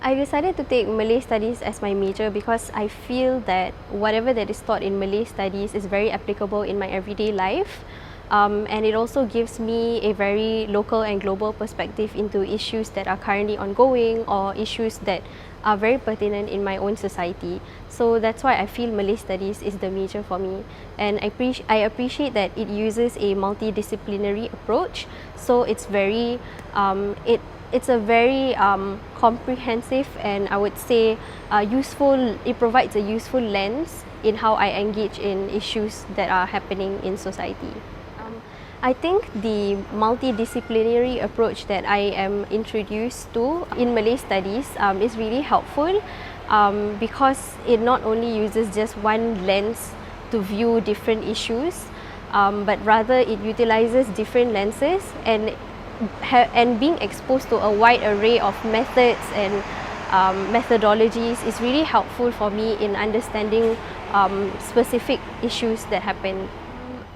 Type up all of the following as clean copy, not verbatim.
I decided to take Malay Studies as my major because I feel that whatever that is taught in Malay Studies is very applicable in my everyday life. And it also gives me a very local and global perspective into issues that are currently ongoing or issues that are very pertinent in my own society. So that's why I feel Malay Studies is the major for me. And I appreciate that it uses a multidisciplinary approach. So it's very, it's a very comprehensive and I would say useful, it provides a useful lens in how I engage in issues that are happening in society. I think the multidisciplinary approach that I am introduced to in Malay Studies is really helpful because it not only uses just one lens to view different issues, but rather it utilizes different lenses and being exposed to a wide array of methods and methodologies is really helpful for me in understanding specific issues that happen.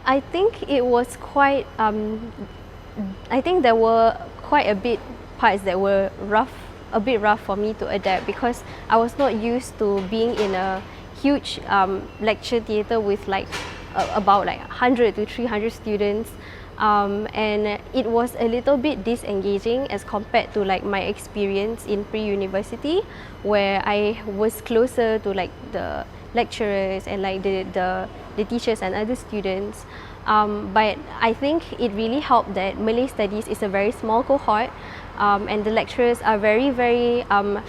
I think it was quite, I think there were quite a bit parts that were a bit rough for me to adapt because I was not used to being in a huge lecture theatre with like about like 100 to 300 students. And it was a little bit disengaging as compared to like my experience in pre-university where I was closer to like the lecturers and like the teachers and other students. But I think it really helped that Malay Studies is a very small cohort and the lecturers are very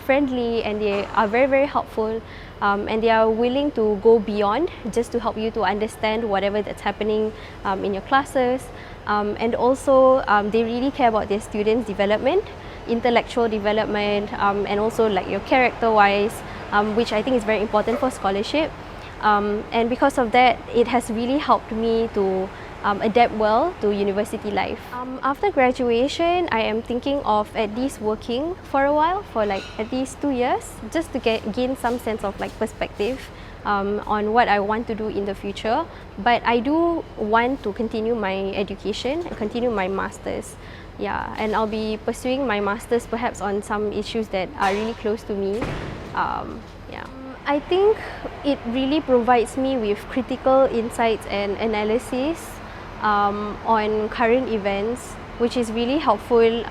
friendly and they are very helpful and they are willing to go beyond just to help you to understand whatever that's happening in your classes. And also they really care about their students' development, intellectual development, and also like your character-wise, which I think is very important for scholarship. And because of that, it has really helped me to adapt well to university life. After graduation, I am thinking of at least working for a while, for like at least 2 years, just to gain some sense of like perspective on what I want to do in the future. But I do want to continue my education and continue my masters. Yeah, and I'll be pursuing my masters perhaps on some issues that are really close to me. Yeah. I think it really provides me with critical insights and analysis on current events, which is really helpful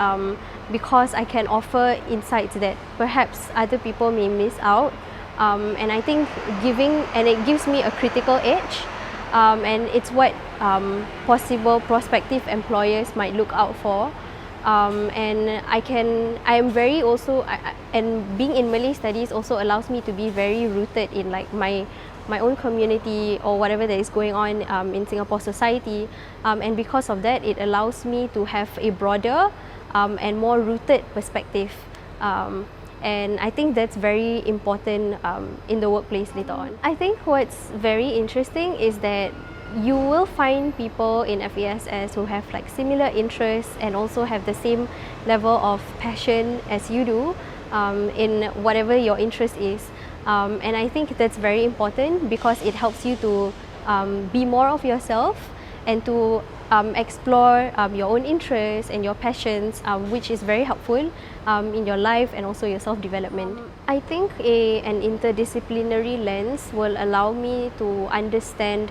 because I can offer insights that perhaps other people may miss out. And I think it gives me a critical edge, and it's what possible prospective employers might look out for. And and being in Malay Studies also allows me to be very rooted in like my own community or whatever that is going on in Singapore society, and because of that it allows me to have a broader and more rooted perspective, and I think that's very important in the workplace later on. I think what's very interesting is that you will find people in FASS who have like similar interests and also have the same level of passion as you do in whatever your interest is. And I think that's very important because it helps you to be more of yourself and to explore your own interests and your passions, which is very helpful in your life and also your self-development. I think an interdisciplinary lens will allow me to understand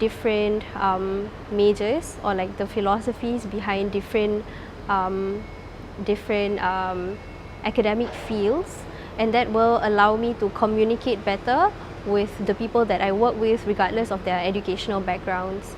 different majors or like the philosophies behind different academic fields, and that will allow me to communicate better with the people that I work with regardless of their educational backgrounds.